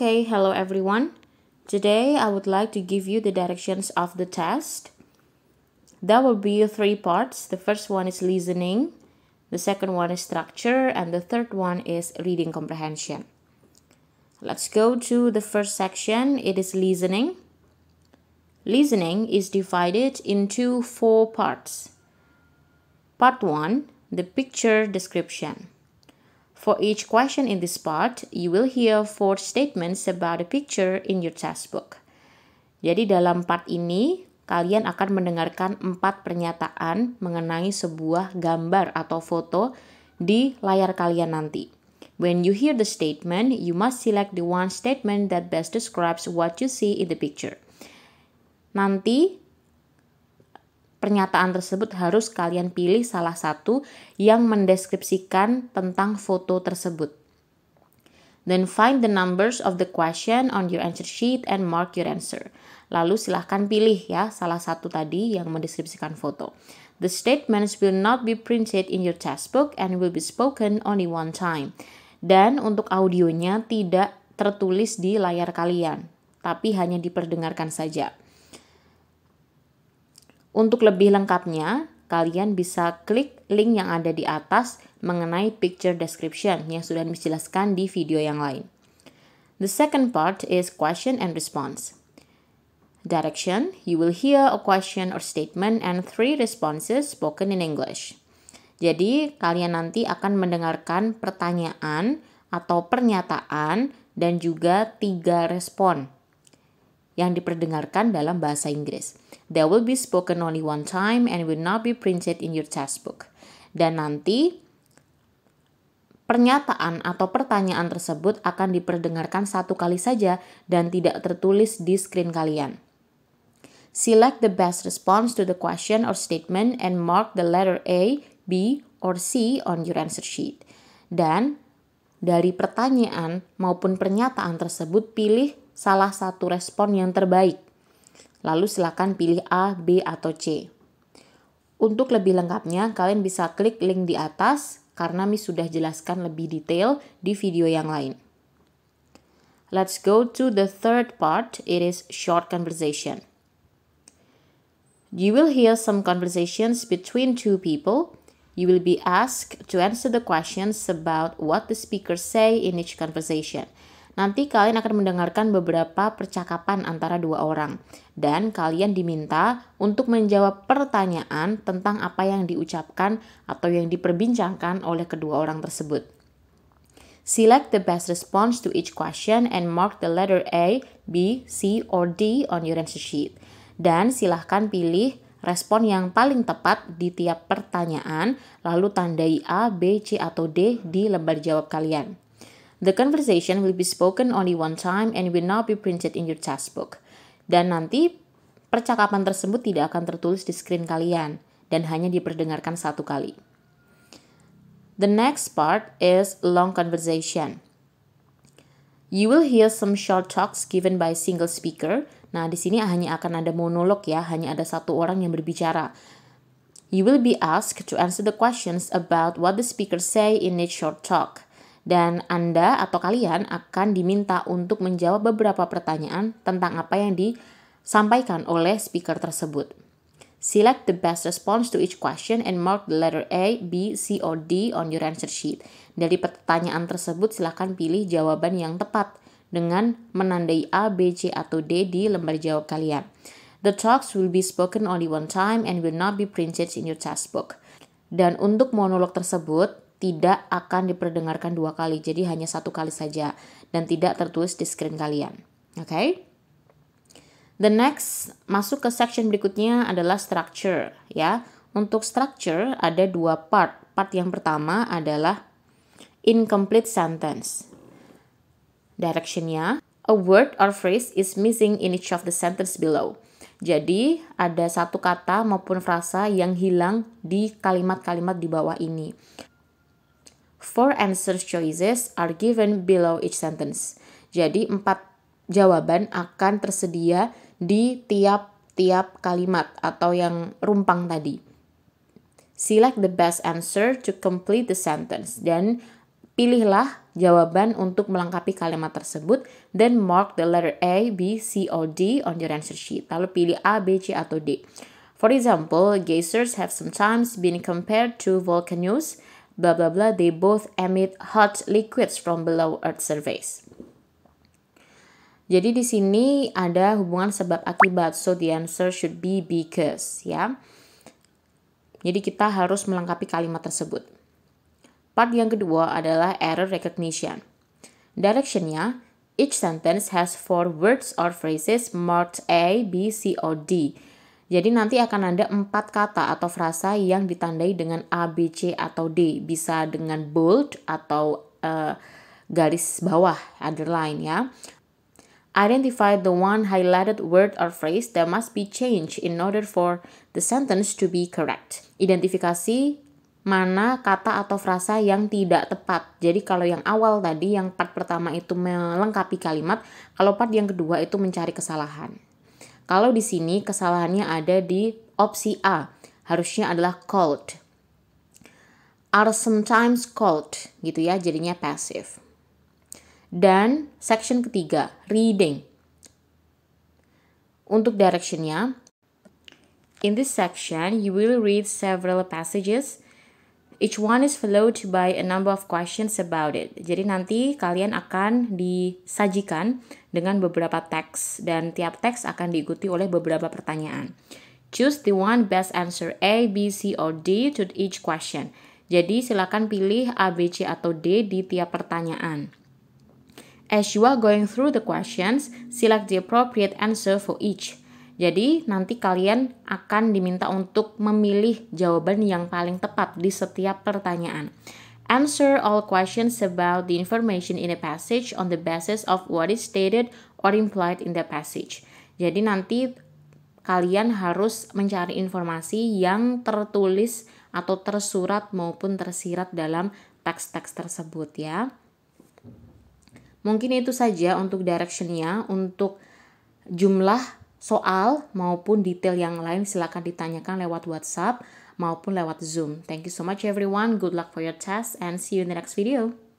Okay, hello everyone. Today I would like to give you the directions of the test. There will be 3 parts. The first one is listening, the second one is structure, and the third one is reading comprehension. Let's go to the first section. It is listening. Listening is divided into 4 parts. Part 1, the picture description. For each question in this part, you will hear 4 statements about a picture in your textbook. Jadi dalam part ini, kalian akan mendengarkan 4 pernyataan mengenai sebuah gambar atau foto di layar kalian nanti. When you hear the statement, you must select the one statement that best describes what you see in the picture. Nanti, pernyataan tersebut harus kalian pilih salah satu yang mendeskripsikan tentang foto tersebut. Then find the numbers of the question on your answer sheet and mark your answer. Lalu silahkan pilih ya salah satu tadi yang mendeskripsikan foto. The statements will not be printed in your textbook and will be spoken only one time. Dan untuk audionya tidak tertulis di layar kalian, tapi hanya diperdengarkan saja. Untuk lebih lengkapnya, kalian bisa klik link yang ada di atas mengenai picture description yang sudah dijelaskan di video yang lain. The second part is question and response. Direction, you will hear a question or statement and 3 responses spoken in English. Jadi, kalian nanti akan mendengarkan pertanyaan atau pernyataan dan juga 3 respon yang diperdengarkan dalam bahasa Inggris. They will be spoken only one time and will not be printed in your textbook. Dan nanti pernyataan atau pertanyaan tersebut akan diperdengarkan 1 kali saja dan tidak tertulis di screen kalian. Select the best response to the question or statement and mark the letter A, B, or C on your answer sheet. Dan dari pertanyaan maupun pernyataan tersebut pilih salah satu respon yang terbaik. Lalu silakan pilih A, B, atau C. Untuk lebih lengkapnya, kalian bisa klik link di atas karena Miss sudah jelaskan lebih detail di video yang lain. Let's go to the third part. It is short conversation. You will hear some conversations between 2 people. You will be asked to answer the questions about what the speakers say in each conversation. Nanti kalian akan mendengarkan beberapa percakapan antara 2 orang. Dan kalian diminta untuk menjawab pertanyaan tentang apa yang diucapkan atau yang diperbincangkan oleh kedua orang tersebut. Select the best response to each question and mark the letter A, B, C, or D on your answer sheet. Dan silahkan pilih respon yang paling tepat di tiap pertanyaan, lalu tandai A, B, C, atau D di lembar jawab kalian. The conversation will be spoken only one time and will not be printed in your textbook. Dan nanti percakapan tersebut tidak akan tertulis di screen kalian dan hanya diperdengarkan 1 kali. The next part is long conversation. You will hear some short talks given by a single speaker. Nah, di sini hanya akan ada monolog ya, hanya ada 1 orang yang berbicara. You will be asked to answer the questions about what the speakers say in each short talk. Dan Anda atau kalian akan diminta untuk menjawab beberapa pertanyaan tentang apa yang disampaikan oleh speaker tersebut. Select the best response to each question and mark the letter A, B, C, or D on your answer sheet. Dari pertanyaan tersebut silakan pilih jawaban yang tepat dengan menandai A, B, C, atau D di lembar jawab kalian. The talks will be spoken only one time and will not be printed in your textbook. Dan untuk monolog tersebut tidak akan diperdengarkan 2 kali, jadi hanya 1 kali saja dan tidak tertulis di screen kalian. Okay? The next, masuk ke section berikutnya adalah structure ya. Untuk structure ada 2 part. Part yang pertama adalah incomplete sentence. Directionnya, a word or phrase is missing in each of the sentence below. Jadi ada 1 kata maupun frasa yang hilang di kalimat-kalimat di bawah ini. 4 answer choices are given below each sentence. Jadi 4 jawaban akan tersedia di tiap-tiap kalimat atau yang rumpang tadi. Select the best answer to complete the sentence. Dan Pilihlah jawaban untuk melengkapi kalimat tersebut, then mark the letter A, B, C, or D on your answer sheet. Lalu pilih A, B, C, atau D. For example, geysers have sometimes been compared to volcanoes, blah blah blah, they both emit hot liquids from below Earth's surface. Jadi di sini ada hubungan sebab akibat, so the answer should be because, ya. Jadi kita harus melengkapi kalimat tersebut. Part yang kedua adalah error recognition. Directionnya, each sentence has 4 words or phrases marked A, B, C, or D. Jadi nanti akan ada 4 kata atau frasa yang ditandai dengan A, B, C, atau D. Bisa dengan bold atau garis bawah, underline ya. Identify the one highlighted word or phrase that must be changed in order for the sentence to be correct. Identifikasi mana kata atau frasa yang tidak tepat. Jadi kalau yang awal tadi, yang part pertama itu melengkapi kalimat, kalau part yang kedua itu mencari kesalahan. Kalau di sini kesalahannya ada di opsi A, harusnya adalah called. Are sometimes called, gitu ya, jadinya passive. Dan section ketiga, reading. Untuk directionnya, in this section you will read several passages. Each one is followed by a number of questions about it. Jadi nanti kalian akan disajikan dengan beberapa teks dan tiap teks akan diikuti oleh beberapa pertanyaan. Choose the one best answer A, B, C, or D to each question. Jadi silakan pilih A, B, C, atau D di tiap pertanyaan. As you are going through the questions, select the appropriate answer for each. Jadi nanti kalian akan diminta untuk memilih jawaban yang paling tepat di setiap pertanyaan. Answer all questions about the information in a passage on the basis of what is stated or implied in the passage. Jadi nanti kalian harus mencari informasi yang tertulis atau tersurat maupun tersirat dalam teks-teks tersebut ya. Mungkin itu saja untuk directionnya. Untuk jumlah soal maupun detail yang lain silakan ditanyakan lewat WhatsApp maupun lewat Zoom. Thank you so much everyone. Good luck for your test and see you in the next video.